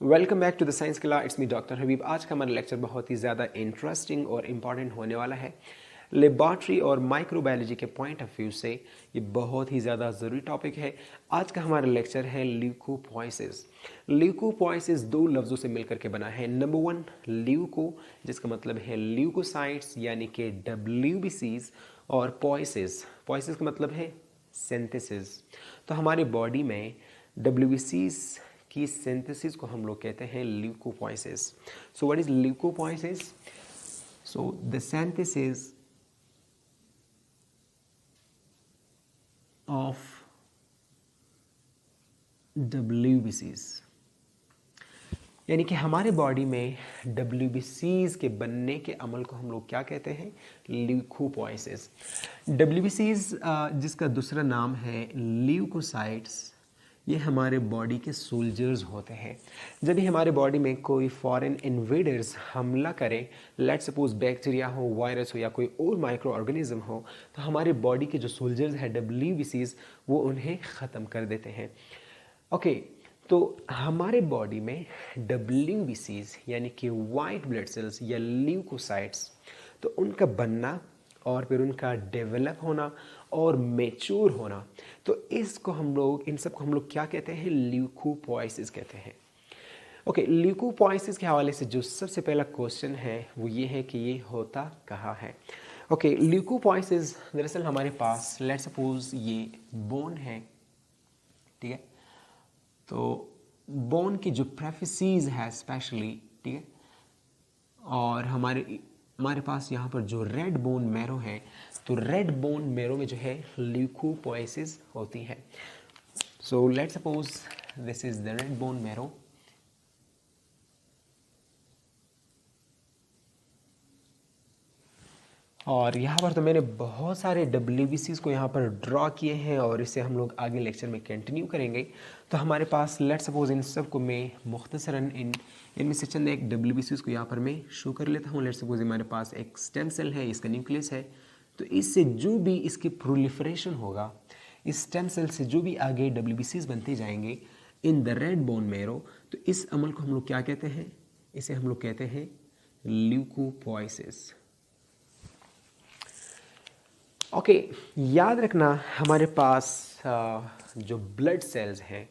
Welcome back to the science class. It's me doctor Habib. आज का हमारा लेक्चर बहुत ही ज़्यादा इंटरेस्टिंग और इम्पॉर्टेंट होने वाला है। लेबॉर्ट्री और माइक्रोबायोलॉजी के पॉइंट ऑफ व्यू से ये बहुत ही ज़्यादा ज़रूरी टॉपिक है। आज का हमारा लेक्चर है ल्यूकोपोइसिस। ल्यूकोपोइसिस दो लफ्ज़ों से मिलकर के बना है। नंबर वन ल्यूको, जिसका मतलब है ल्यूकोसाइट्स यानी कि WBCs, और पोइसिस, पोइसिस का मतलब है सिंथेसिस। तो हमारी बॉडी में WBCs की सिंथेसिस को हम लोग कहते हैं leukopoiesis. So what is leukopoiesis? So the synthesis of WBCs, यानी कि हमारे बॉडी में WBCs के बनने के अमल को हम लोग क्या कहते हैं? ल्यूकोपोइसिस। WBCs जिसका दूसरा नाम है ल्यूकोसाइट्स, ये हमारे बॉडी के सोल्जर्स होते हैं। जब भी हमारे बॉडी में कोई फॉरेन इन्वेडर्स हमला करे, लेट सपोज बैक्टीरिया हो, वायरस हो या कोई और माइक्रो ऑर्गेनिज्म हो, तो हमारे बॉडी के जो सोल्जर्स हैं WBCs, वो उन्हें ख़त्म कर देते हैं। ओके, तो हमारे बॉडी में WBCs यानी कि वाइट ब्लड सेल्स या ल्यूकोसाइट्स, तो उनका बनना और फिर उनका डेवलप होना और मैच्योर होना, तो इसको हम लोग, इन सब को हम लोग क्या कहते हैं? ल्यूकोपोइसिस कहते हैं। ओके, ल्यूकोपोइसिस के हवाले से जो सबसे पहला क्वेश्चन है वो ये है कि ये होता कहाँ है। ओके, ल्यूकोपोइसिस दरअसल हमारे पास, लेट सपोज ये बोन है, ठीक है, तो बोन की जो प्रेफिसीज है स्पेशली, ठीक है, और हमारे पास यहाँ पर जो रेड बोन मैरो है, तो रेड बोन मैरो में जो है ल्यूकोपोइसिस होती है। So let suppose this is the red bone marrow, और यहाँ पर तो मैंने बहुत सारे WBCs को यहाँ पर ड्रॉ किए हैं और इसे हम लोग आगे लेक्चर में कंटिन्यू करेंगे। तो हमारे पास लेट सपोज इन सब को मैं मुख्तसरन इनमें से चंद एक WBCs को यहाँ पर मैं शो कर लेता हूँ। लेट सपोज हमारे पास एक स्टेम सेल है, इसका न्यूक्लियस है, तो इससे जो भी इसकी प्रोलिफरेशन होगा, इस स्टेम सेल से जो भी आगे WBCs बनते जाएंगे in the red bone marrow, तो इस अमल को हम लोग क्या कहते हैं? इसे हम लोग कहते हैं ल्यूकोपोइसिस। ओके, याद रखना हमारे पास जो ब्लड सेल्स हैं,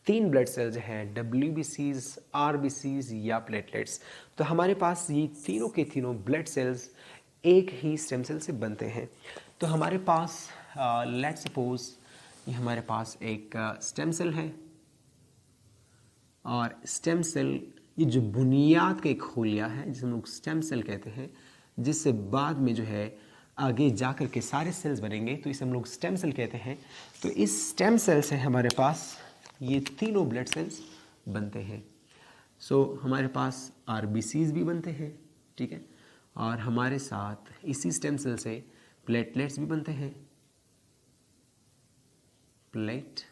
3 ब्लड सेल्स हैं, WBCs, RBCs या प्लेटलेट्स। तो हमारे पास ये तीनों के तीनों ब्लड सेल्स एक ही स्टेम सेल से बनते हैं। तो हमारे पास लेट सपोज ये हमारे पास एक स्टेम सेल है, और स्टेम सेल ये जो बुनियाद का एक खोलिया है जिसे हम लोग स्टेम सेल कहते हैं, जिससे बाद में जो है आगे जाकर के सारे सेल्स बनेंगे, तो इसे हम लोग स्टेम सेल कहते हैं। तो इस स्टेम सेल से हमारे पास ये तीनों ब्लड सेल्स बनते हैं। सो हमारे पास RBCs भी बनते हैं, ठीक है, और हमारे साथ इसी स्टेम सेल से प्लेटलेट्स भी बनते हैं, प्लेटलेट्स,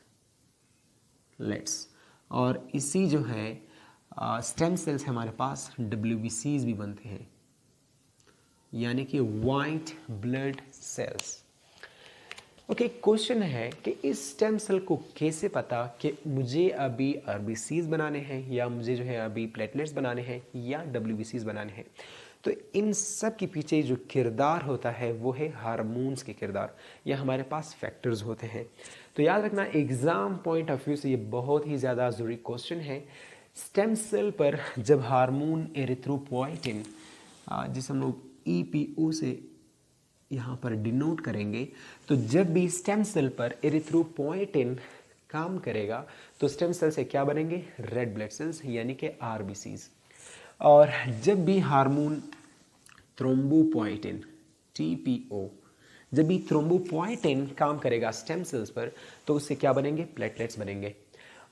और इसी जो है स्टेम सेल्स हमारे पास WBCs भी बनते हैं, यानी कि white blood cells. Okay, question है कि इस स्टेम सेल को कैसे पता कि मुझे अभी RBCs बनाने हैं या मुझे जो है अभी प्लेटलेट्स बनाने हैं या WBCs बनाने हैं। तो इन सब के पीछे जो किरदार होता है वो है हार्मोन्स के किरदार, या हमारे पास फैक्टर्स होते हैं। तो याद रखना, एग्ज़ाम पॉइंट ऑफ व्यू से ये बहुत ही ज़्यादा ज़रूरी क्वेश्चन है। स्टेम सेल पर जब हार्मोन एरिथ्रोपोइटिन, जिसे हम लोग EPO से यहाँ पर डिनोट करेंगे, तो जब भी स्टेम सेल पर एरिथ्रोपोइटिन काम करेगा तो स्टेम सेल से क्या बनेंगे? रेड ब्लड सेल्स, यानी कि RBCs। और जब भी हार्मोन थ्रोम्बोपोइटिन TPO, जब भी थ्रोम्बोपोइटिन काम करेगा स्टेम सेल्स पर, तो उससे क्या बनेंगे? प्लेटलेट्स बनेंगे।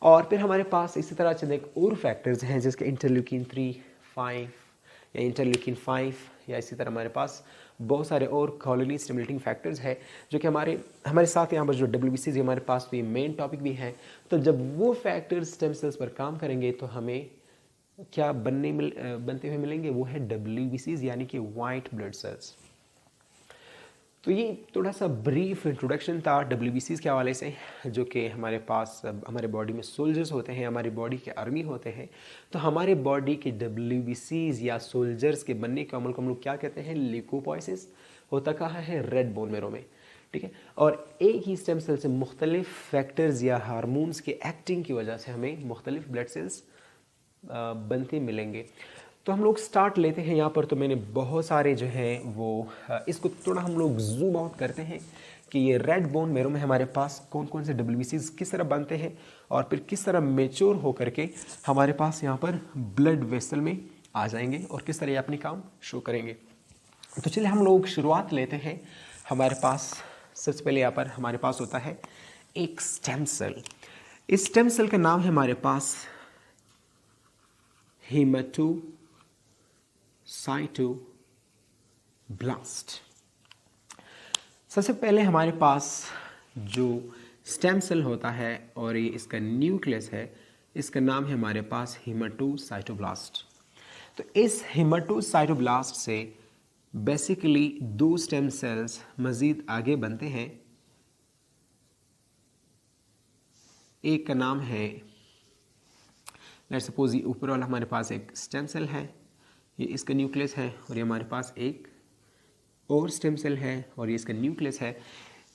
और फिर हमारे पास इसी तरह चंद एक और फैक्टर्स हैं, जिसके इंटरल्यूकिन 3, 5 या इंटरल्यूकिन 5, या इसी तरह हमारे पास बहुत सारे और कॉलोनी स्टिमुलेटिंग फैक्टर्स है, जो कि हमारे साथ यहाँ पर जो WBCs हमारे पास भी मेन टॉपिक भी हैं। तो जब वो फैक्टर्स स्टेम सेल्स पर काम करेंगे तो हमें क्या बनते हुए मिलेंगे? वो है WBCs, यानी कि वाइट ब्लड सेल्स। तो ये थोड़ा सा ब्रीफ इंट्रोडक्शन था WBCs के हवाले से, जो कि हमारे पास हमारे बॉडी में सोल्जर्स होते हैं, हमारी बॉडी के आर्मी होते हैं। तो हमारे बॉडी के WBCs या सोल्जर्स के बनने के अमल को हम लोग क्या कहते हैं, ल्यूकोपोइसिस। होता कहाँ है, रेड बोन मेरो में, ठीक है। और एक ही स्टेम सेल से मुख्तलिफ फैक्टर्स या हार्मोन्स के एक्टिंग की वजह से हमें मुख्तलिफ ब्लड सेल्स बनते मिलेंगे। तो हम लोग स्टार्ट लेते हैं यहाँ पर। तो मैंने बहुत सारे जो हैं वो इसको थोड़ा हम लोग जूम आउट करते हैं कि ये रेड बोन मेरो में हमारे पास कौन कौन से WBCs किस तरह बनते हैं और फिर किस तरह मेच्योर होकर के हमारे पास यहाँ पर ब्लड वेसल में आ जाएंगे और किस तरह ये अपनी काम शो करेंगे। तो चलिए हम लोग शुरुआत लेते हैं। हमारे पास सबसे पहले यहाँ पर हमारे पास होता है एक स्टेम सेल। इस स्टेम सेल का नाम है हमारे पास हेमाटोसाइटोब्लास्ट। सबसे पहले हमारे पास जो स्टेम सेल होता है और ये इसका न्यूक्लियस है, इसका नाम है हमारे पास हेमाटोसाइटोब्लास्ट। तो इस हेमाटोसाइटोब्लास्ट से बेसिकली दो स्टेम सेल्स मज़ीद आगे बनते हैं। एक का नाम है, लेट्स सपोज ये ऊपर वाला हमारे पास एक स्टेम सेल है, ये इसका न्यूक्लियस है, और ये हमारे पास एक और स्टेम सेल है और ये इसका न्यूक्लियस है।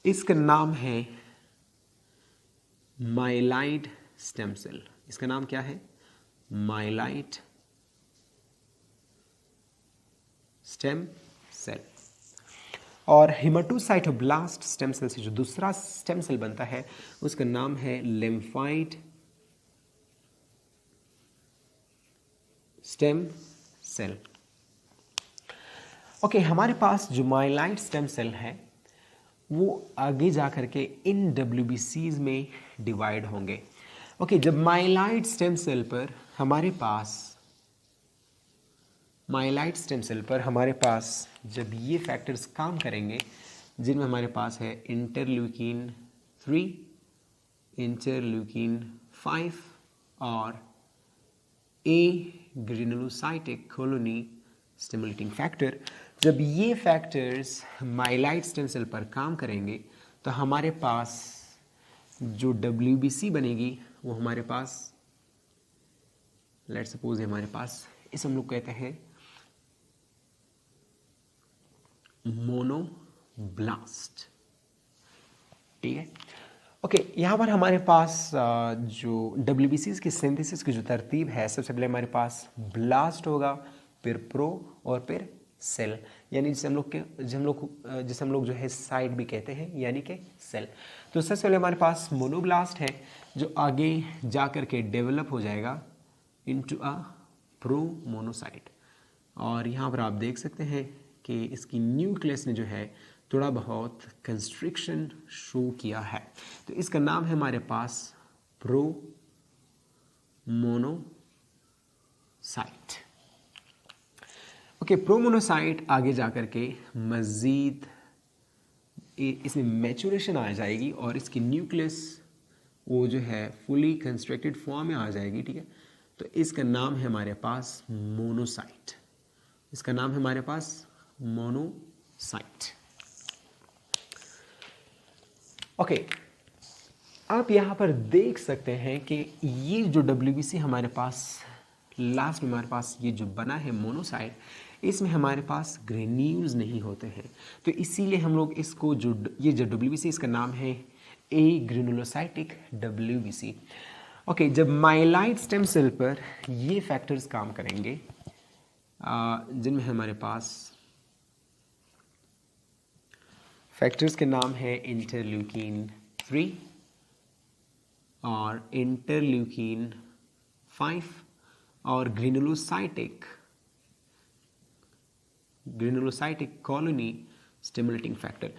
इसका नाम है माइलाइड स्टेम सेल। इसका नाम क्या है, माइलाइड स्टेम सेल। और हेमाटोसाइटोब्लास्ट स्टेम सेल से जो दूसरा स्टेम सेल बनता है उसका नाम है लिम्फाइड स्टेम सेल। ओके, हमारे पास जो माइलाइड स्टेम सेल है वो आगे जाकर के इन WBCs में डिवाइड होंगे। ओके, जब माइलाइड स्टेम सेल पर हमारे पास जब ये फैक्टर्स काम करेंगे जिनमें हमारे पास है इंटरल्यूकिन 3, इंटरल्यूकिन 5 और ए ग्रेनुलोसाइटिक कॉलोनी स्टिमुलेटिंग फैक्टर, जब ये फैक्टर्स माइलाइड स्टेम सेल पर काम करेंगे तो हमारे पास जो WBC बनेगी वो हमारे पास, लेट्स सपोज हमारे पास इसे हम लोग कहते हैं मोनोब्लास्ट, ठीक है। ओके, यहाँ पर हमारे पास जो WBCs की सिंथेसिस की जो तरतीब है, सबसे पहले हमारे पास ब्लास्ट होगा, फिर प्रो और फिर सेल, यानी जिसे हम लोग जो है साइड भी कहते हैं, यानी कि सेल। तो सबसे पहले हमारे पास मोनोब्लास्ट है जो आगे जा कर के डेवलप हो जाएगा इनटू अ प्रो मोनोसाइट। और यहाँ पर आप देख सकते हैं कि इसकी न्यूक्लियस ने जो है थोड़ा बहुत कंस्ट्रिक्शन शो किया है। तो इसका नाम है हमारे पास promonocyte. Okay, promonocyte आगे जाकर के मज़ीद इसमें मैचुरेशन आ जाएगी और इसकी न्यूक्लियस वो जो है फुली कंस्ट्रक्टेड फॉर्म में आ जाएगी, ठीक है। तो इसका नाम है हमारे पास मोनोसाइट। इसका नाम है हमारे पास मोनोसाइट। ओके, आप यहाँ पर देख सकते हैं कि ये जो WBC हमारे पास लास्ट में हमारे पास ये जो बना है मोनोसाइट, इसमें हमारे पास ग्रेन्यूल्स नहीं होते हैं। तो इसीलिए हम लोग इसको ये जो WBC इसका नाम है ए ग्रेनुलोसाइटिक WBC। ओके, जब माइलाइड स्टेम सेल पर ये फैक्टर्स काम करेंगे जिनमें हमारे पास फैक्टर्स के नाम है इंटरल्यूकिन 3 और इंटरल्यूकिन 5 और ग्रेनुलोसाइटिक कॉलोनी स्टिमुलेटिंग फैक्टर।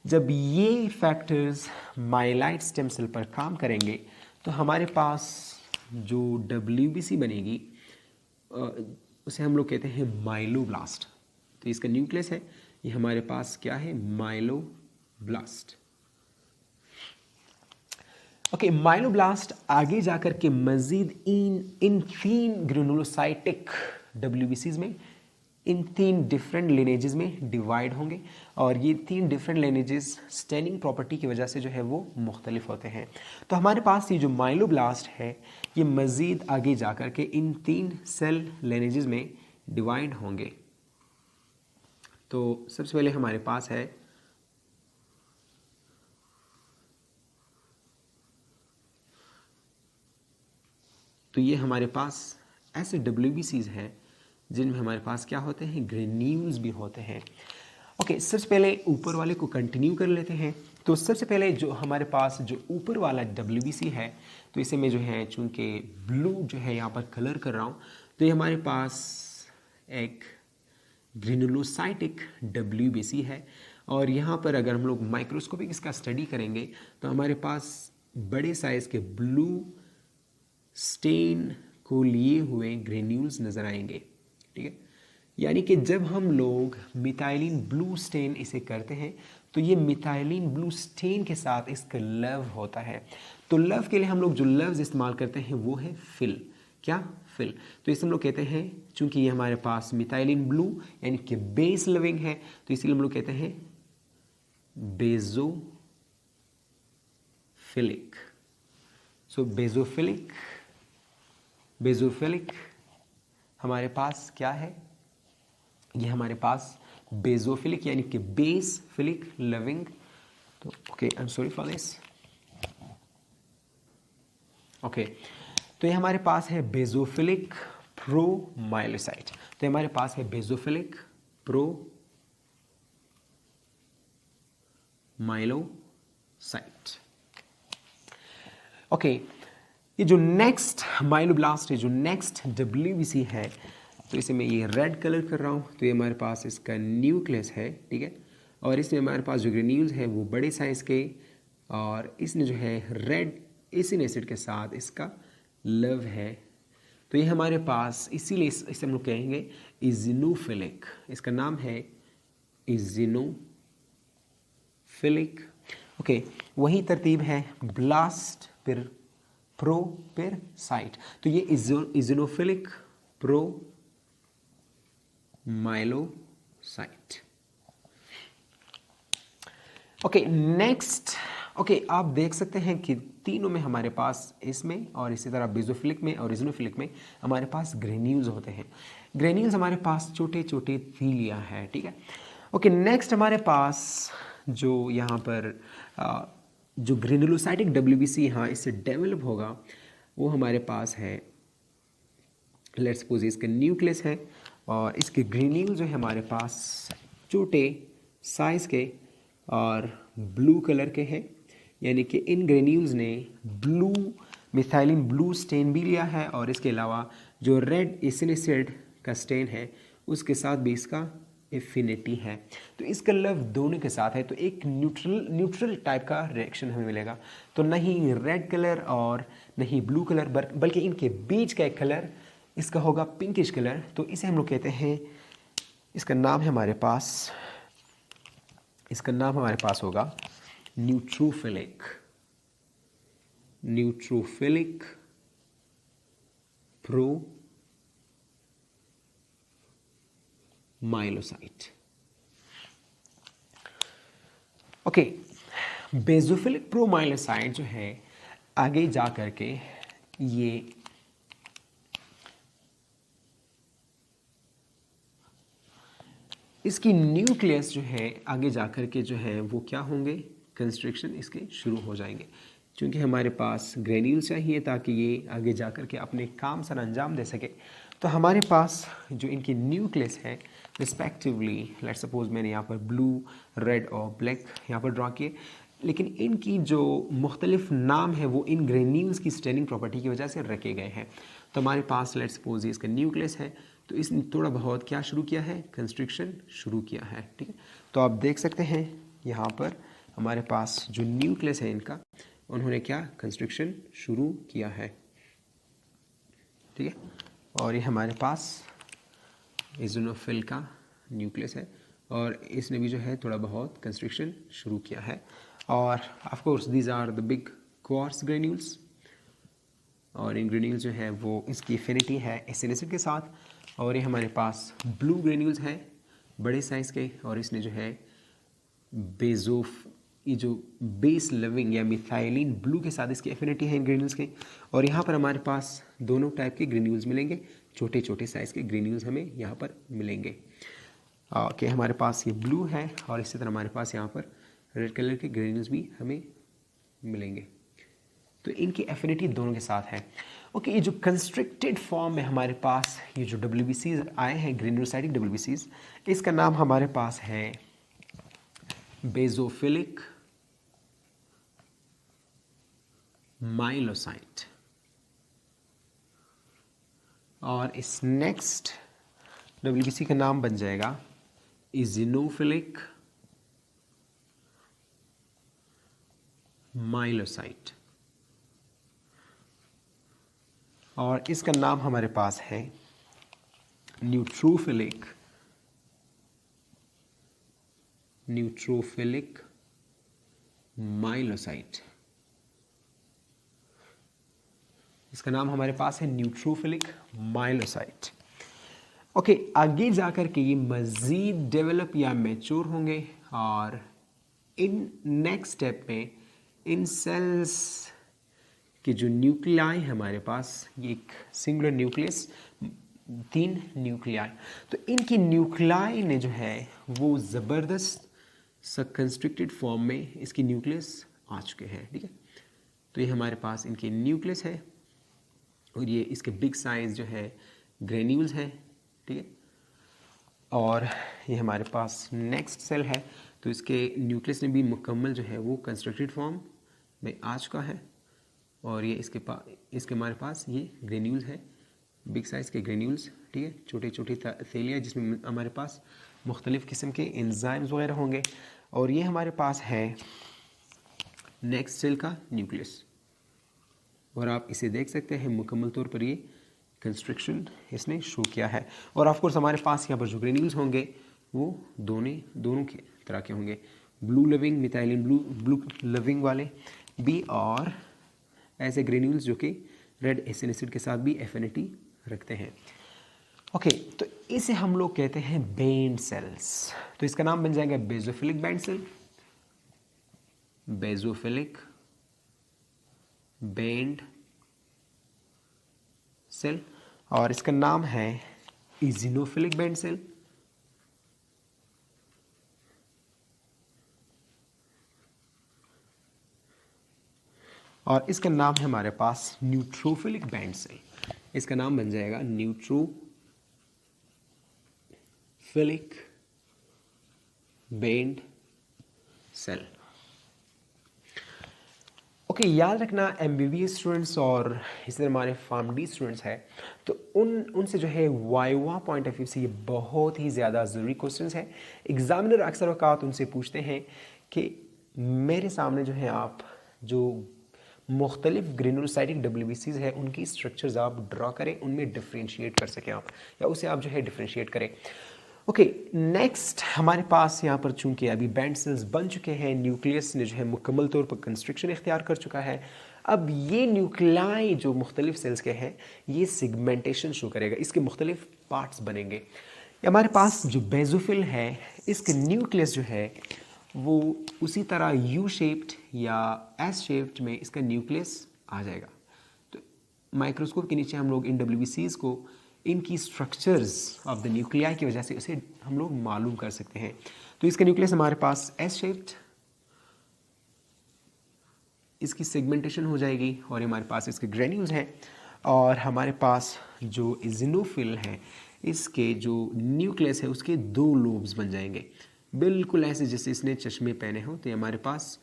जब ये फैक्टर्स माइलाइड स्टेम सेल पर काम करेंगे तो हमारे पास जो WBC बनेगी उसे हम लोग कहते हैं माइलोब्लास्ट। तो इसका न्यूक्लियस है, ये हमारे पास क्या है, माइलोब्लास्ट। ओके, माइलोब्लास्ट आगे जाकर के मजीद इन 3 ग्रेनुलोसाइटिक WBCs में इन 3 डिफरेंट लिनेजेस में डिवाइड होंगे और ये 3 डिफरेंट लिनेजेस स्टेनिंग प्रॉपर्टी की वजह से जो है वो मुख्तलिफ होते हैं। तो हमारे पास ये जो माइलोब्लास्ट है ये मज़ीद आगे जा कर के इन 3 सेल लिनेजेस में डिवाइड होंगे। तो सबसे पहले हमारे पास है तो ये हमारे पास ऐसे WBCs हैं जिनमें हमारे पास क्या होते हैं, ग्रेन्यूल्स भी होते हैं। ओके, सबसे पहले ऊपर वाले को कंटिन्यू कर लेते हैं। तो सबसे पहले जो हमारे पास जो ऊपर वाला WBC है, तो इसे मैं जो है चूंकि ब्लू जो है यहाँ पर कलर कर रहा हूँ, तो ये हमारे पास एक ग्रेनुलोसाइटिक WBC है। और यहाँ पर अगर हम लोग माइक्रोस्कोपिक इसका स्टडी करेंगे तो हमारे पास बड़े साइज़ के ब्लू स्टेन को लिए हुए ग्रेन्यूल्स नज़र आएंगे। ठीक है, यानी कि जब हम लोग मिथाइलिन ब्लू स्टेन इसे करते हैं तो ये मिथाइलिन ब्लू स्टेन के साथ इसका लव होता है। तो लव के लिए हम लोग जो लव्स इस्तेमाल करते हैं वो है फिल। क्या? फिल। तो इसे हम लोग कहते हैं, चूंकि ये हमारे पास मिथाइलिन ब्लू यानी कि बेस लविंग है, तो इसीलिए हम लोग कहते हैं बेजोफिलिक। सो बेजोफिलिक हमारे पास क्या है, ये हमारे पास बेजोफिलिक यानी कि बेस फिलिक लविंग। तो okay, I am sorry for this. Okay, तो ये हमारे पास है बेजोफिलिक प्रोमाइलोसाइट। तो हमारे पास है बेजोफिलिक प्रोमाइलोसाइट। ओके, ये जो नेक्स्ट माइलोब्लास्ट है, जो नेक्स्ट WBC है, तो इसे मैं ये रेड कलर कर रहा हूँ। तो ये हमारे पास इसका न्यूक्लियस है। ठीक है, और इसमें हमारे पास जो ग्रेन्यूल्स है वो बड़े साइज के, और इसने जो है रेड एसिड एसिड के साथ इसका लव है। तो ये हमारे पास इसीलिए इसे हम लोग कहेंगे इजिनोफिलिक। इसका नाम है इजिनोफिलिक। ओके, वही तरतीब है ब्लास्ट फिर प्रो फिर साइट। तो ये इजिनोफिलिक प्रोमाइलोसाइट। Okay, next. ओके, आप देख सकते हैं कि तीनों में हमारे पास, इसमें और इसी तरह बेजोफिलिक में और इजिनोफिलिक में हमारे पास ग्रेन्यूल्स होते हैं। ग्रेन्यूल्स हमारे पास छोटे छोटे थीलिया है। ठीक है, ओके, नेक्स्ट हमारे पास जो यहाँ पर जो ग्रेनुलोसाइटिक WBC यहाँ इससे डेवलप होगा वो हमारे पास है, लेट्स सपोज इसका न्यूक्लियस है और इसके ग्रेन्यूल जो है हमारे पास छोटे साइज के और ब्लू कलर के हैं। यानी कि इन ग्रेन्यूल्स ने ब्लू मिथाइलिन ब्लू स्टेन भी लिया है और इसके अलावा जो रेड एसिड का स्टेन है उसके साथ भी इसका एफिनिटी है। तो इसका लव दोनों के साथ है, तो एक न्यूट्रल टाइप का रिएक्शन हमें मिलेगा। तो नहीं रेड कलर और नहीं ब्लू कलर, बल्कि इनके बीच का एक कलर इसका होगा पिंकिश कलर। तो इसे हम लोग कहते हैं, इसका नाम है हमारे पास, इसका नाम हमारे पास होगा न्यूट्रोफिलिक प्रोमाइलोसाइट। ओके, बेजोफिलिक प्रोमाइलोसाइट जो है आगे जा करके ये इसकी न्यूक्लियस जो है आगे जा कर के जो है वो क्या होंगे, कंस्ट्रक्शन इसके शुरू हो जाएंगे। क्योंकि हमारे पास ग्रेन्यूल चाहिए ताकि ये आगे जा कर के अपने काम सर अंजाम दे सके। तो हमारे पास जो इनकी न्यूक्लियस है रिस्पेक्टिवली, लेट्स सपोज मैंने यहाँ पर ब्लू, रेड और ब्लैक यहाँ पर ड्रॉ किए, लेकिन इनकी जो मुख्तलिफ नाम है वो इन ग्रेन्यूल्स की स्टेनिंग प्रॉपर्टी की वजह से रखे गए हैं। तो हमारे पास लेट्स सपोज इसका न्यूक्लियस है, तो इसने थोड़ा बहुत क्या शुरू किया है, कंस्ट्रक्शन शुरू किया है। ठीक है, तो आप देख सकते हैं यहाँ पर हमारे पास जो न्यूक्लियस है इनका, उन्होंने क्या कंस्ट्रक्शन शुरू किया है। ठीक है, और ये हमारे पास इज़ोनोफिल का न्यूक्लियस है और इसने भी जो है थोड़ा बहुत कंस्ट्रक्शन शुरू किया है। और of course these are the big quartz granules. और इन ग्रेन्यूल्स जो है वो इसकी एफिनिटी है एसिड एसिड के साथ, और ये हमारे पास ब्लू ग्रेन्यूल्स हैं बड़े साइज़ के, और इसने जो है ये जो बेस लविंग या मिथाइलिन ब्लू के साथ इसकी एफिनिटी है इन ग्रेन्यूल्स के। और यहाँ पर हमारे पास दोनों टाइप के ग्रेन्यूल्स मिलेंगे, छोटे छोटे साइज़ के ग्रेन्यूल्स हमें यहाँ पर मिलेंगे। कि हमारे पास ये ब्लू है, और इसी तरह हमारे पास यहाँ पर रेड कलर के ग्रेन्यूल्स भी हमें मिलेंगे। तो इनकी एफिनिटी दोनों के साथ है। ओके, ये जो कंस्ट्रिक्टेड फॉर्म में हमारे पास ये जो WBCs आए हैं, ग्रेन्यूलोसाइटिक WBCs, इसका नाम हमारे पास है बेजोफिलिक माइलोसाइट, और इस नेक्स्ट WBC का नाम बन जाएगा इजिनोफिलिक माइलोसाइट, और इसका नाम हमारे पास है न्यूट्रोफिलिक माइलोसाइट। इसका नाम हमारे पास है न्यूट्रोफिलिक माइलोसाइट। ओके, आगे जाकर के ये मज़ीद डेवलप या मैच्योर होंगे, और इन नेक्स्ट स्टेप में इन सेल्स के जो न्यूक्लियाई हमारे पास, ये एक सिंगुलर न्यूक्लियस, 3 न्यूक्लियाई, तो इनकी न्यूक्लियाई ने जो है वो ज़बरदस्त कंस्ट्रिक्टेड फॉर्म में इसकी न्यूक्लियस आ चुके हैं। ठीक है, तो ये हमारे पास इनके न्यूक्लियस है, और ये इसके बिग साइज जो है ग्रेन्यूल्स हैं। ठीक है, और ये हमारे पास नेक्स्ट सेल है, तो इसके न्यूक्लियस ने भी मुकम्मल जो है वो कंस्ट्रक्टेड फॉर्म में आ चुका है, और ये इसके हमारे पास ये ग्रेन्यूल्स है, बिग साइज़ के ग्रेन्यूल्स। ठीक है, छोटे छोटे थैलियाँ जिसमें हमारे पास मुख्तलिफ़ किस्म के एंजाइम्स वगैरह होंगे, और ये हमारे पास है नेक्स्ट सेल का न्यूक्लियस, और आप इसे देख सकते हैं मुकम्मल तौर पर ये कंस्ट्रक्शन इसने शो किया है। और ऑफ कोर्स हमारे पास यहाँ पर जो ग्रेन्यूल्स होंगे वो दोनों के तरह के होंगे, blue loving methylene blue loving वाले भी, और ऐसे ग्रेन्यूल्स जो कि रेड एसिड के साथ भी एफिनिटी रखते हैं। ओके, तो इसे हम लोग कहते हैं बेंड सेल्स। तो इसका नाम बन जाएगा बेजोफिलिक बेंड सेल, बेजोफिलिक बेंड सेल, और इसका नाम है इजिनोफिलिक बेंड सेल, और इसका नाम है हमारे पास न्यूट्रोफिलिक बेंड सेल। इसका नाम बन जाएगा न्यूट्रोफिलिक बेंड सेल। ओके, याद रखना MBBS स्टूडेंट्स और इस तरह हमारे फार्म-डी स्टूडेंट्स हैं, तो उनसे जो है वाइवा पॉइंट ऑफ व्यू से ये बहुत ही ज़्यादा ज़रूरी क्वेश्चंस हैं। एग्जामिनर अक्सर वक़्त उनसे पूछते हैं कि मेरे सामने जो है आप जो मुख्तलिफ ग्रेनुलोसाइटिक WBCs है उनकी स्ट्रक्चर्स आप ड्रा करें, उनमें डिफ्रेंशिएट कर सकें आप, या उसे आप जो है डिफ्रेंशिएट करें। ओके, नेक्स्ट हमारे पास यहाँ पर चूंकि अभी बैंड सेल्स बन चुके हैं, न्यूक्लियस ने जो है मुकम्मल तौर पर कंस्ट्रक्शन इख्तियार कर चुका है, अब ये न्यूक्लियाई जो मुख्तलिफ सेल्स के हैं ये सिगमेंटेशन शो करेगा, इसके मुख्तलिफ पार्ट्स बनेंगे। हमारे पास जो बेजोफिल है इसके न्यूक्लियस जो है वो उसी तरह यू शेप्ड या एस शेप्ड में इसका न्यूक्लियस आ जाएगा। तो माइक्रोस्कोप के नीचे हम लोग इन WBCs को इनकी स्ट्रक्चर्स ऑफ द न्यूक्लियाई की वजह से उसे हम लोग मालूम कर सकते हैं। तो इसका न्यूक्लियस हमारे पास एस शेप्ड, इसकी सेगमेंटेशन हो जाएगी, और हमारे पास इसके ग्रेन्यूल्स हैं, और हमारे पास जो इजिनोफिल है इसके जो न्यूक्लियस है उसके 2 लोब्स बन जाएंगे, बिल्कुल ऐसे जैसे इसने चश्मे पहने हो। तो ये हमारे पास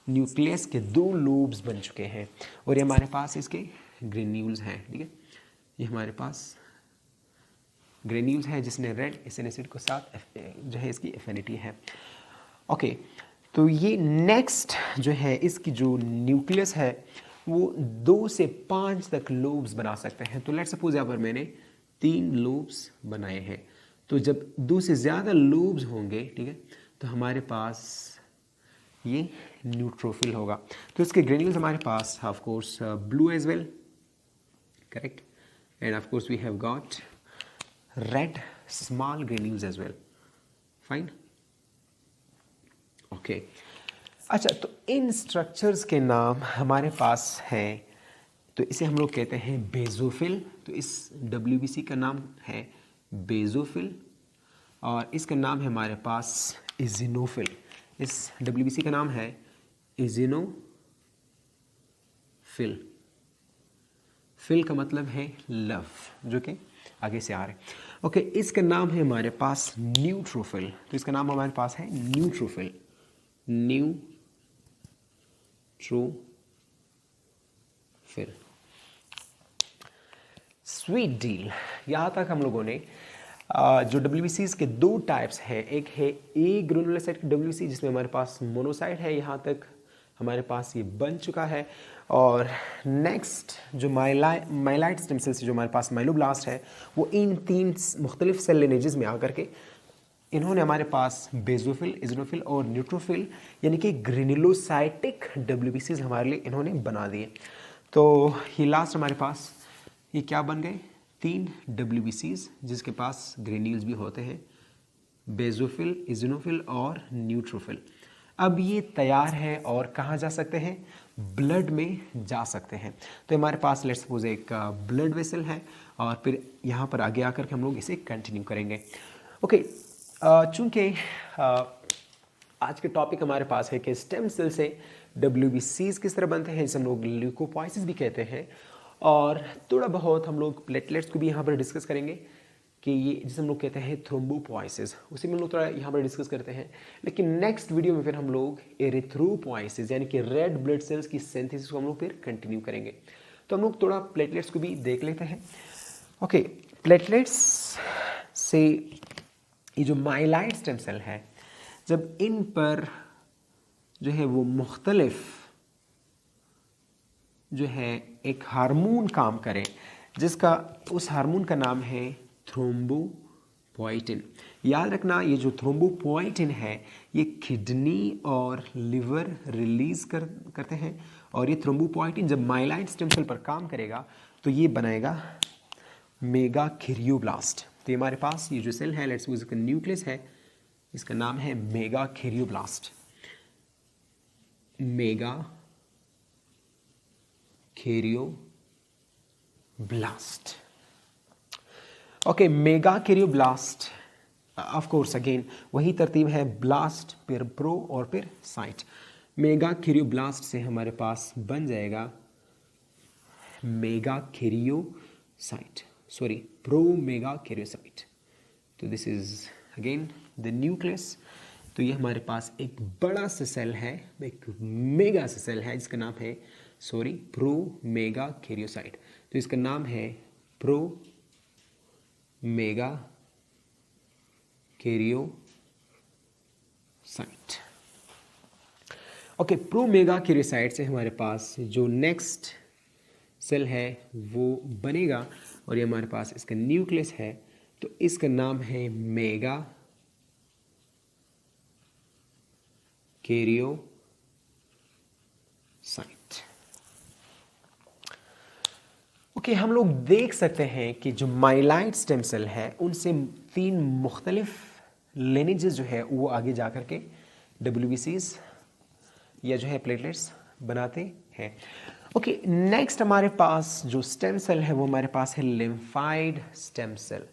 न्यूक्लियस के 2 लोब्स बन चुके हैं, और ये हमारे पास इसके ग्रेन्यूल्स हैं। ठीक है, ये हमारे पास ग्रेन्यूल्स है जिसने रेड एसिड के साथ जो है इसकी एफिनिटी है। ओके, तो ये नेक्स्ट जो है इसकी जो न्यूक्लियस है वो 2 से 5 तक लोब्स बना सकते हैं। तो लेट सपोज यहाँ पर मैंने 3 लोब्स बनाए हैं, तो जब 2 से ज़्यादा लोब्स होंगे, ठीक है, तो हमारे पास ये न्यूट्रोफिल होगा। तो इसके ग्रेन्यूल्स हमारे पास of course blue as well, correct? And of course we have got red small granules as well. Fine. Okay. अच्छा, तो इन स्ट्रक्चर्स के नाम हमारे पास हैं, तो इसे हम लोग कहते हैं बेजोफिल। तो इस WBC का नाम है बेजोफिल और इसका नाम है हमारे पास इजिनोफिल। इस WBC का नाम है इजिनोफिल। फिल का मतलब है लव, जो कि आगे से आ रहे हैं। ओके, इसका नाम है हमारे पास न्यूट्रोफिल। तो इसका नाम हमारे पास है न्यूट्रोफिल, न्यूट्रोफिल। स्वीट डील, यहाँ तक हम लोगों ने जो WBCs के दो टाइप्स हैं, एक है ए ग्रेनुलोसाइट की WBC जिसमें हमारे पास मोनोसाइट है, यहाँ तक हमारे पास ये बन चुका है। और नेक्स्ट जो माइलाइट स्टेम सेल से जो हमारे पास माइलोब्लास्ट है, वो इन तीन मुख्तलिफ सेल लिनेजेस में आकर के इन्होंने हमारे पास बेजोफिल, इजनोफिल और न्यूट्रोफिल यानी कि ग्रेनुलोसाइटिक WBCs हमारे लिए इन्होंने बना दिए। तो ये लास्ट हमारे पास ये क्या बन गए, 3 WBCs जिसके पास ग्रेन्यूल्स भी होते हैं, बेजोफिल, इजनोफिल और न्यूट्रोफिल। अब ये तैयार है और कहाँ जा सकते हैं, ब्लड में जा सकते हैं। तो हमारे पास लेट्स सपोज एक ब्लड वेसल है और फिर यहाँ पर आगे आकर के हम लोग इसे कंटिन्यू करेंगे। ओके, चूँकि आज के टॉपिक हमारे पास है कि स्टेम सेल से WBCs किस तरह बनते हैं, जिसे हम लोग ल्यूकोपोइसिस भी कहते हैं, और थोड़ा बहुत हम लोग प्लेटलेट्स को भी यहाँ पर डिस्कस करेंगे कि ये जिसे हम लोग कहते हैं थ्रोम्बोपोइसिस, उसी में हम लोग थोड़ा यहाँ पर डिस्कस करते हैं। लेकिन नेक्स्ट वीडियो में फिर हम लोग एरिथ्रोपोइसिस यानी कि रेड ब्लड सेल्स की सिंथेसिस को हम लोग फिर कंटिन्यू करेंगे। तो हम लोग थोड़ा प्लेटलेट्स को भी देख लेते हैं। ओके, प्लेटलेट्स से ये जो माइलाइट स्टेम सेल है, जब इन पर जो है वो मुख्तलिफ जो है एक हार्मोन काम करे, जिसका उस हार्मोन का नाम है थ्रोम्बोपोइटिन। याद रखना, ये जो थ्रोम्बोपोइटिन है ये किडनी और लिवर रिलीज करते हैं, और ये थ्रोम्बोपोइटिन जब माइलाइट स्टेम सेल पर काम करेगा तो ये बनाएगा मेगाकैरियोब्लास्ट। तो ये हमारे पास ये जो सेल है, लेट्स सपोज इसका न्यूक्लियस है, इसका नाम है मेगाकैरियोब्लास्ट। मेगाकैरियोब्लास्ट। ओके, मेगाकैरियोब्लास्ट ऑफ कोर्स अगेन वही तरतीब है, ब्लास्ट फिर प्रो और फिर साइट। मेगाकैरियोब्लास्ट से हमारे पास बन जाएगा मेगाकैरियोसाइट, सॉरी प्रोमेगाकैरियोसाइट। तो this is again the nucleus. तो ये हमारे पास एक बड़ा सा सेल है, एक मेगा सा सेल है जिसका नाम है प्रोमेगाकैरियोसाइट। तो इसका नाम है प्रोमेगाकैरियोसाइट। ओके, प्रोमेगाकैरियोसाइट से हमारे पास जो नेक्स्ट सेल है वो बनेगा, और ये हमारे पास इसका न्यूक्लियस है, तो इसका नाम है मेगाकैरियोसाइट। ओके, हम लोग देख सकते हैं कि जो माइलाइट स्टेम सेल है उनसे 3 मुख्तलिफ लिनेजेस जो है वो आगे जा कर के WBCs या जो है प्लेटलेट्स बनाते हैं। ओके, नेक्स्ट हमारे पास जो स्टेम सेल है वो हमारे पास है lymphoid stem cell.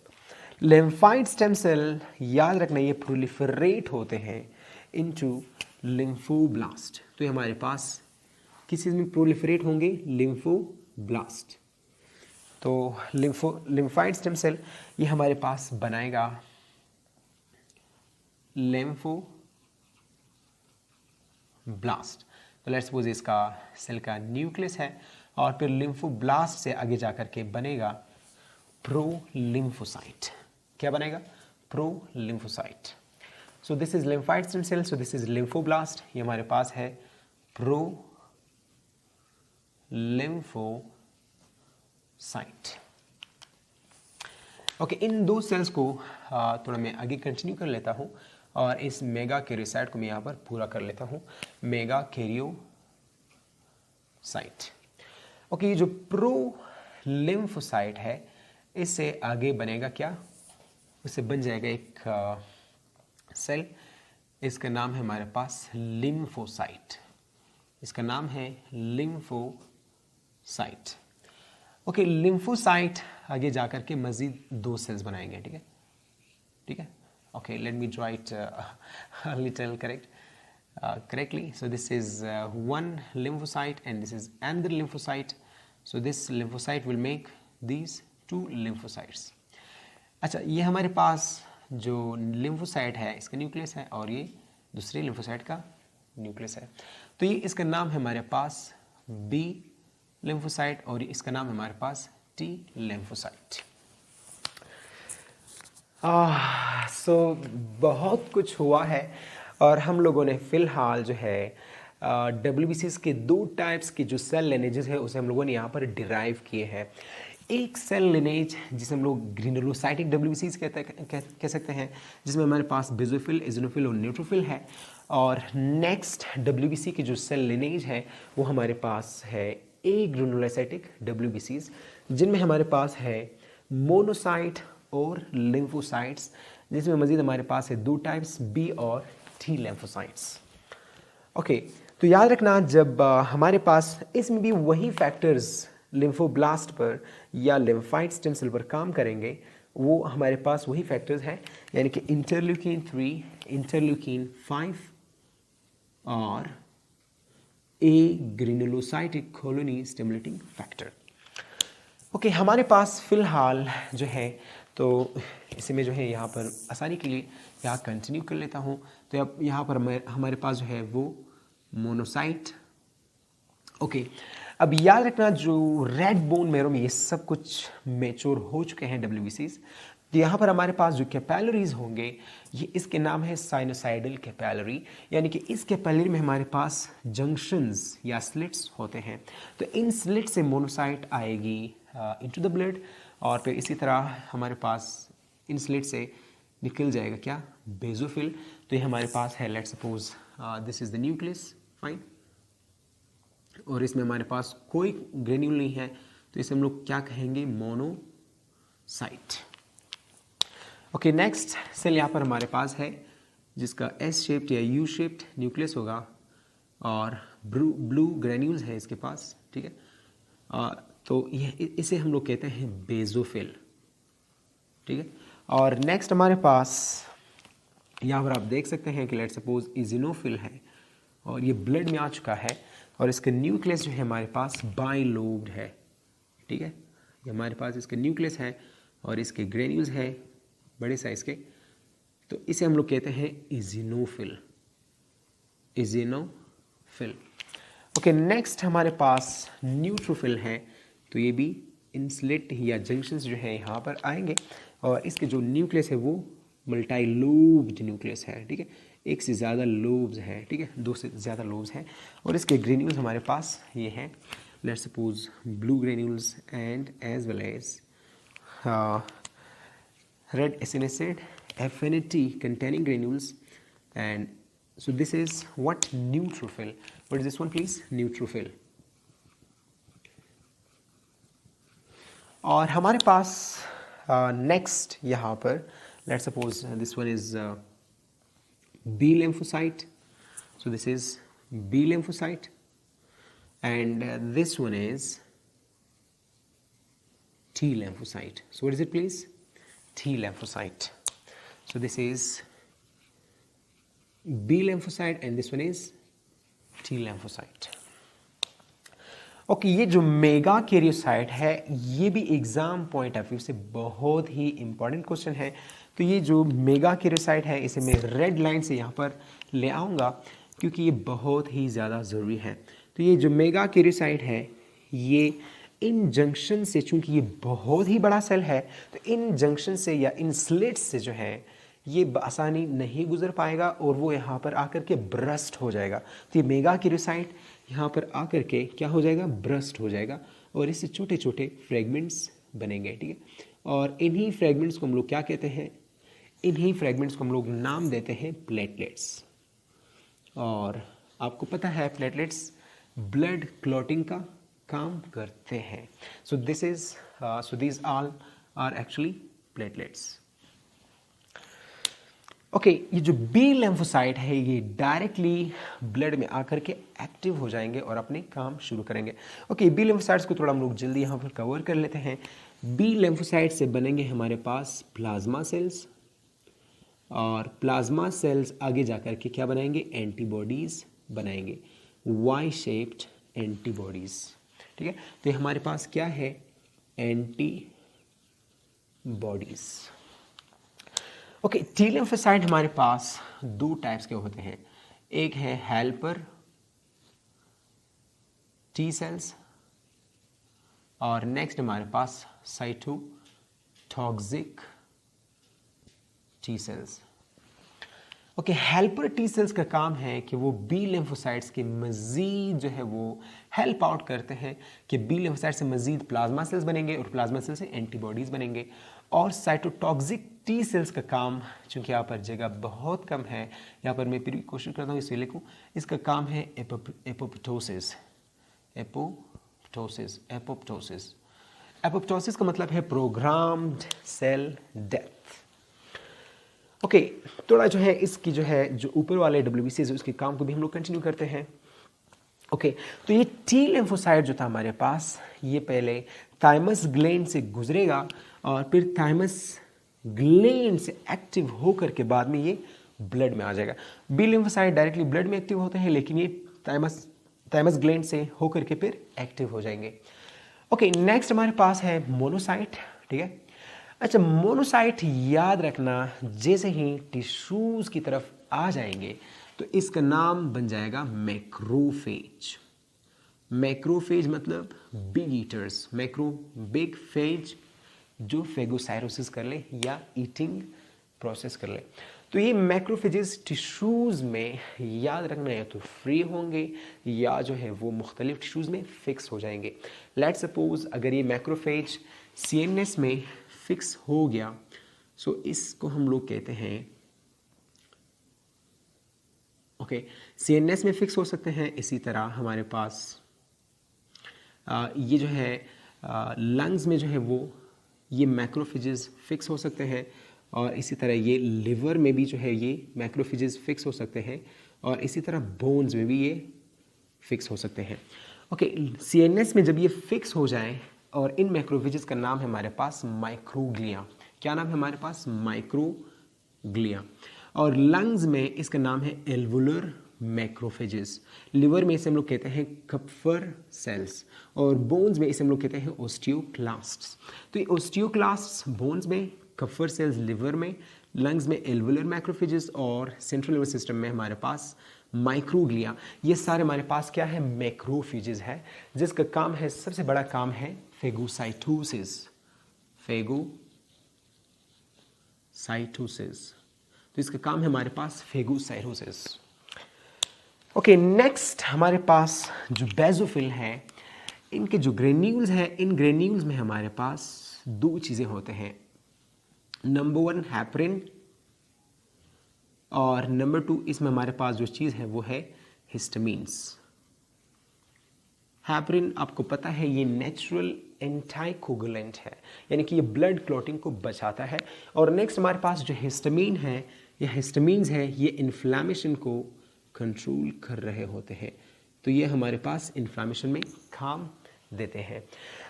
Lymphoid stem cell याद रखना ये प्रोलिफरेट होते हैं इनटू लिम्फोब्लास्ट। तो ये हमारे पास किस चीज़ में प्रोलिफरेट होंगे, लिम्फोब्लास्ट। तो लिम्फाइड स्टेम सेल ये हमारे पास बनाएगा लिम्फोब्लास्ट। तो लेट्स सपोज इसका सेल का न्यूक्लियस है, और फिर लिम्फोब्लास्ट से आगे जाकर के बनेगा प्रोलिम्फोसाइट। क्या बनेगा, prolymphocyte. So this is lymphoid stem cell, so this is lymphoblast. ये हमारे पास है प्रोलिम्फोसाइट। ओके, इन दो सेल्स को थोड़ा मैं आगे कंटिन्यू कर लेता हूँ, और इस मेगाकैरियोसाइट को मैं यहाँ पर पूरा कर लेता हूँ, मेगाकैरियोसाइट। ओके, ये जो लिम्फोसाइट है, इससे आगे बनेगा क्या, उससे बन जाएगा एक सेल, इसका नाम है हमारे पास लिम्फोसाइट, इसका नाम है लिम्फोसाइट। ओके, लिम्फोसाइट आगे जाकर के मजीद 2 सेल्स बनाएंगे, ठीक है, ठीक है। Okay, let me draw it little correctly. So this is one lymphocyte and this is another lymphocyte. So this lymphocyte will make these 2 lymphocytes. अच्छा, ये हमारे पास जो lymphocyte है इसका न्यूक्लियस है और ये दूसरे lymphocyte का न्यूक्लियस है। तो ये इसका नाम है हमारे पास B lymphocyte और इसका नाम है हमारे पास T lymphocyte। बहुत कुछ हुआ है और हम लोगों ने फ़िलहाल जो है WBCs के 2 टाइप्स के जो सेल लिनेजेस है उसे हम लोगों ने यहाँ पर डिराइव किए हैं। एक सेल लिनेज जिसे हम लोग ग्रेनुलोसाइटिक WBCs कह सकते हैं, जिसमें हमारे पास बेसोफिल, इज़ोनोफिल और न्यूट्रोफिल है। और नेक्स्ट WBC की जो सेल लिनेज है वो हमारे पास है एग्रेनुलोसाइटिक WBCs, जिनमें हमारे पास है मोनोसाइट और लिम्फोसाइट्स, जिसमें मजीद हमारे पास है 2 टाइप्स B और T लिम्फोसाइट्स। ओके, तो याद रखना जब हमारे पास इसमें भी वही फैक्टर्स लिम्फोब्लास्ट पर या लिम्फाइट स्टेम सेल पर काम करेंगे, वो हमारे पास वही फैक्टर्स हैं, यानी कि इंटरल्यूकिन 3, इंटरल्यूकिन 5 और ए ग्रेनुलोसाइटिक कॉलोनी स्टिमुलेटिंग फैक्टर। ओके, हमारे पास फिलहाल जो है तो इसे मैं जो है यहाँ पर आसानी के लिए यहाँ कंटिन्यू कर लेता हूँ। तो अब यहाँ पर हमारे पास जो है वो मोनोसाइट। ओके, अब याद रखना जो रेड बोन मैरो में ये सब कुछ मैच्योर हो चुके हैं WBCs, तो यहाँ पर हमारे पास जो कैपिलरीज होंगे ये इसके नाम है साइनोसाइडल कैपिलरी, यानी कि इस कैपिलरी में हमारे पास जंक्शंस या स्लिट्स होते हैं। तो इन स्लिट से मोनोसाइट आएगी इनटू द ब्लड और फिर इसी तरह हमारे पास इन स्लिट से निकल जाएगा क्या, बेसोफिल। तो ये हमारे पास है, let's suppose this is the nucleus, fine, और इसमें हमारे पास कोई ग्रेन्यूल नहीं है, तो इसे हम लोग क्या कहेंगे, मोनोसाइट। ओके, नेक्स्ट सेल यहाँ पर हमारे पास है जिसका S शेप्ड या U शेप्ड न्यूक्लियस होगा और ब्लू ग्रेन्यूल्स है इसके पास, ठीक है। तो ये इसे हम लोग कहते हैं बेसोफिल, ठीक है। और नेक्स्ट हमारे पास यहाँ पर आप देख सकते हैं कि लेट्स सपोज इज़िनोफिल है और ये ब्लड में आ चुका है और इसका न्यूक्लियस जो है हमारे पास बाइलोब्ड है, ठीक है। ये हमारे पास इसका न्यूक्लियस है और इसके ग्रेन्यूल्स है बड़े साइज के, तो इसे हम लोग कहते हैं इज़िनोफिल, इज़िनोफिल। ओके, नेक्स्ट हमारे पास न्यूट्रोफिल है, तो ये भी इन स्लिट या जंक्शंस जो है यहाँ पर आएंगे और इसके जो न्यूक्लियस है वो मल्टी लोब्ड न्यूक्लियस है, ठीक है। एक से ज़्यादा लोब्स हैं, ठीक है, 2 से ज़्यादा लोब्स हैं और इसके ग्रेन्यूल्स हमारे पास ये हैं, let's suppose blue granules and as well as red acid affinity containing granules, and so this is what, neutrophil. What is this one please, neutrophil। और हमारे पास नेक्स्ट यहाँ पर let's suppose this one is B lymphocyte, so this is B lymphocyte and this one is T lymphocyte। So what is it please, T lymphocyte। So this is B lymphocyte and this one is T lymphocyte। Okay, ये जो mega karyocyte है ये भी exam point of view से बहुत ही important question है। तो ये जो मेगा कैरियोसाइट है इसे मैं रेड लाइन से यहाँ पर ले आऊँगा क्योंकि ये बहुत ही ज़्यादा ज़रूरी है। तो ये जो मेगा कैरियोसाइट है ये इन जंक्शन से, चूंकि ये बहुत ही बड़ा सेल है, तो इन जंक्शन से या इन स्लिट्स से जो है ये आसानी नहीं गुजर पाएगा और वो यहाँ पर आकर के ब्रस्ट हो जाएगा। तो ये मेगा कैरियोसाइट यहाँ पर आकर के क्या हो जाएगा, ब्रस्ट हो जाएगा और इससे छोटे छोटे फ्रेगमेंट्स बनेंगे, ठीक है। और इन्हीं फ्रेगमेंट्स को हम लोग क्या कहते हैं, इन्हीं फ्रेगमेंट्स को हम लोग नाम देते हैं प्लेटलेट्स। और आपको पता है प्लेटलेट्स ब्लड क्लॉटिंग का काम करते हैं। So these all are actually platelets. Okay, ये जो बी लिम्फोसाइट है ये डायरेक्टली ब्लड में आकर के एक्टिव हो जाएंगे और अपने काम शुरू करेंगे। ओके, बी लिम्फोसाइट्स को थोड़ा हम लोग जल्दी यहाँ पर कवर कर लेते हैं। बी लिम्फोसाइट से बनेंगे हमारे पास प्लाज्मा सेल्स, और प्लाज्मा सेल्स आगे जाकर के क्या बनाएंगे, एंटीबॉडीज बनाएंगे, वाई शेप्ड एंटीबॉडीज। ठीक है, तो ये हमारे पास क्या है, एंटीबॉडीज। ओके, टी लिम्फोसाइट हमारे पास दो टाइप्स के होते हैं, एक है हेल्पर टी सेल्स और नेक्स्ट हमारे पास cytotoxic T cells. Okay, helper T cells का काम है कि वो बी लिम्फोसाइट्स के मज़ीद जो है वो हेल्प आउट करते हैं कि बी लिम्फोसाइट से मज़ीद प्लाज्मा सेल्स बनेंगे और प्लाज्मा सेल्स से एंटीबॉडीज़ बनेंगे। और साइटोटॉक्सिक टी सेल्स का काम, चूँकि यहाँ पर जगह बहुत कम है, यहाँ पर मैं फिर कोशिश करता हूँ इसलिए लिखूँ, इसका काम है एपोप्टोसिस। एपोप्टोसिस का मतलब है प्रोग्राम्ड सेल डेथ। ओके, थोड़ा जो है इसकी जो ऊपर वाले WBCs है उसके काम को भी हम लोग कंटिन्यू करते हैं। ओके, तो ये टी लिम्फोसाइट जो था हमारे पास, ये पहले थाइमस ग्लैंड से गुजरेगा और फिर थाइमस ग्लैंड से एक्टिव होकर के बाद में ये ब्लड में आ जाएगा। बी लिम्फोसाइट डायरेक्टली ब्लड में एक्टिव होते हैं, लेकिन ये थाइमस ग्लैंड से होकर के फिर एक्टिव हो जाएंगे। ओके, नेक्स्ट हमारे पास है मोनोसाइट। ठीक है, अच्छा, मोनोसाइट याद रखना, जैसे ही टिश्यूज की तरफ आ जाएंगे तो इसका नाम बन जाएगा मैक्रोफेज। मैक्रोफेज मतलब बिग ईटर्स, बिग फेज जो फेगोसाइटोसिस कर ले या ईटिंग प्रोसेस कर ले। तो ये मैक्रोफेजेस टिश्यूज में याद रखना है तो फ्री होंगे या जो है वो मुख्तलिफ टिश्यूज में फिक्स हो जाएंगे। लेट्स सपोज अगर ये मैक्रोफेज CNS में फिक्स हो गया, सो इसको हम लोग कहते हैं, ओके, CNS में फिक्स हो सकते हैं। इसी तरह हमारे पास ये जो है लंग्स में जो है वो ये मैक्रोफेजेस फिक्स हो सकते हैं, और इसी तरह ये लिवर में भी जो है ये मैक्रोफेजेस फिक्स हो सकते हैं, और इसी तरह बोन्स में भी ये फिक्स हो सकते हैं। ओके, CNS में जब ये फिक्स हो जाए, और इन मैक्रोफेजेस का नाम है हमारे पास माइक्रोग्लिया। क्या नाम है हमारे पास, माइक्रोग्लिया। और लंग्स में इसका नाम है एल्वुलर मैक्रोफेजेस। लिवर में इसे हम लोग कहते हैं कप्फर सेल्स, और बोन्स में इसे हम लोग कहते हैं ओस्टियोक्लास्ट्स। तो ये ओस्टियोक्लास्ट्स बोन्स में, कप्फर सेल्स लिवर में, लंग्स में एल्वुलर मैक्रोफेजेस, और सेंट्रल नर्वस सिस्टम में हमारे पास माइक्रोग्लिया। ये सारे हमारे पास क्या है, मैक्रोफेजेस है, जिसका काम है, सबसे बड़ा काम है फेगोसाइटोसिस। तो इसका काम है हमारे पास फेगोसाइटोसिस। ओके, नेक्स्ट हमारे पास जो बेसोफिल है, इनके जो ग्रेन्यूल्स हैं, इन ग्रेन्यूल्स में हमारे पास दो चीज़ें होते हैं, नंबर 1 हैपरिन, और नंबर 2 इसमें हमारे पास जो चीज़ है वो है हिस्टामीन्स। हैपरिन आपको पता है ये नेचुरल एंटाइकोगुलेंट है, यानी कि ये ब्लड क्लॉटिंग को बचाता है। और नेक्स्ट हमारे पास जो हिस्टामीन है, ये हिस्टामीन्स है, ये इन्फ्लामेशन को कंट्रोल कर रहे होते हैं। तो ये हमारे पास इन्फ्लामेशन में काम देते हैं।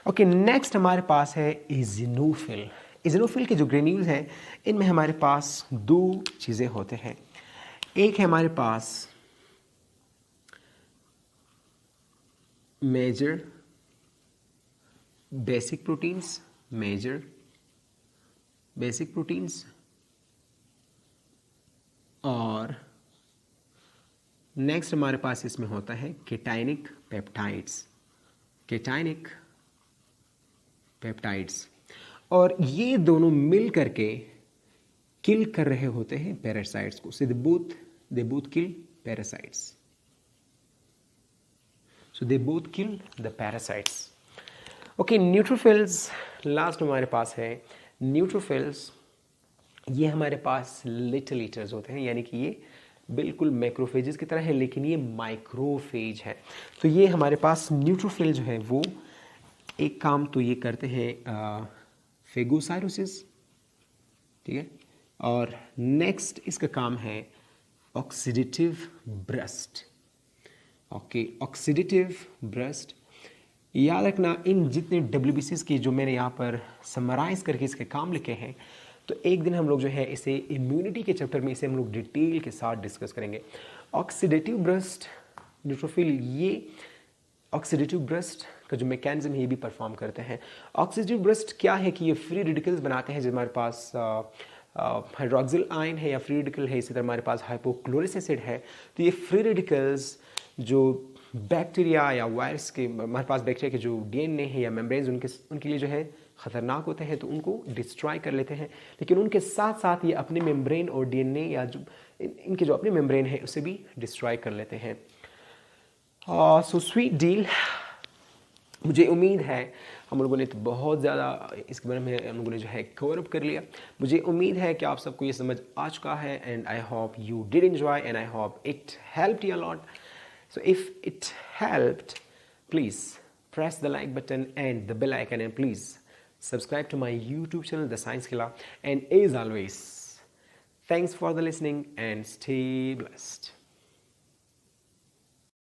ओके, नेक्स्ट हमारे पास है इजिनोफिल। इजिनोफिल के जो ग्रेन्यूल्स हैं, इनमें हमारे पास दो चीज़ें होते हैं। एक है हमारे पास मेजर बेसिक प्रोटीन्स, और नेक्स्ट हमारे पास इसमें होता है केटाइनिक पेप्टाइड्स, और ये दोनों मिल करके किल कर रहे होते हैं पैरासाइट्स को। They both kill parasites. So they both kill the parasites. Okay, neutrophils last हमारे पास है। न्यूट्रोफिल्स ये हमारे पास लिटिल ईटर्स होते हैं, यानी कि ये बिल्कुल मैक्रोफेजेस की तरह है, लेकिन ये माइक्रोफेज है। तो ये हमारे पास न्यूट्रोफिल जो है वो एक काम तो ये करते हैं फेगोसाइटोसिस, ठीक है। और नेक्स्ट इसका काम है oxidative breast. Okay, oxidative breast याद रखना, इन जितने WBCs की जो मैंने यहाँ पर समराइज करके इसके काम लिखे हैं, तो एक दिन हम लोग जो है इसे इम्यूनिटी के चैप्टर में इसे हम लोग डिटेल के साथ डिस्कस करेंगे। ऑक्सीडेटिव ब्रेस्ट न्यूट्रोफिल, ये ऑक्सीडेटिव ब्रेस्ट का जो मैकेनिज्म है ये भी परफॉर्म करते हैं। ऑक्सीडेटिव ब्रेस्ट क्या है कि ये फ्री रेडिकल्स बनाते हैं, जो हमारे पास हाइड्रोक्सिल आयन है या फ्री रेडिकल है, इसी तरह हमारे पास हाइपोक्लोरिक एसिड है। तो ये फ्री रेडिकल्स जो बैक्टीरिया या वायरस के, हमारे पास बैक्टीरिया के जो DNA है या मेम्ब्रेन्स उनके लिए जो है ख़तरनाक होते हैं, तो उनको डिस्ट्रॉय कर लेते हैं। लेकिन उनके साथ साथ ये अपने मेम्ब्रेन और DNA या जो इनके जो अपने मेम्ब्रेन है उसे भी डिस्ट्रॉय कर लेते हैं। सो स्वीट डील, मुझे उम्मीद है हम लोगों ने तो बहुत ज़्यादा इसके बारे में हम लोगों ने जो है कवर अप कर लिया। मुझे उम्मीद है कि आप सबको ये समझ आ चुका है, and I hope you did enjoy and I hope it helped you a lot. So if it helped, please press the like button and the bell icon, and please subscribe to my YouTube channel, The Science Killer. And as always, thanks for the listening and stay blessed.